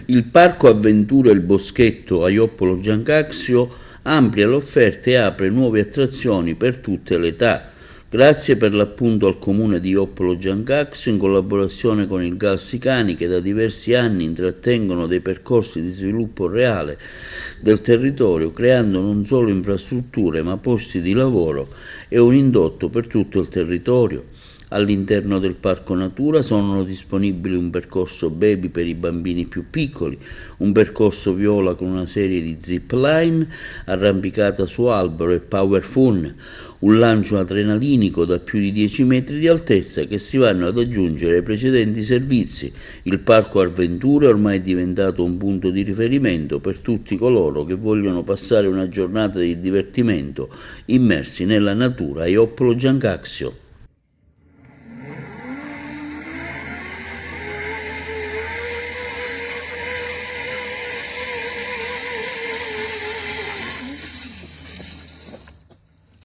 Il Parco Avventure Il Boschetto a Joppolo Giancaxio amplia l'offerta e apre nuove attrazioni per tutte le età. Grazie per l'appunto al comune di Joppolo Giancaxio, in collaborazione con il Galsicani, che da diversi anni intrattengono dei percorsi di sviluppo reale del territorio, creando non solo infrastrutture ma posti di lavoro e un indotto per tutto il territorio. All'interno del Parco Natura sono disponibili un percorso baby per i bambini più piccoli, un percorso viola con una serie di zip line, arrampicata su albero e power fun, un lancio adrenalinico da più di 10 metri di altezza che si vanno ad aggiungere ai precedenti servizi. Il Parco Avventure ormai è diventato un punto di riferimento per tutti coloro che vogliono passare una giornata di divertimento immersi nella natura a Joppolo Giancaxio.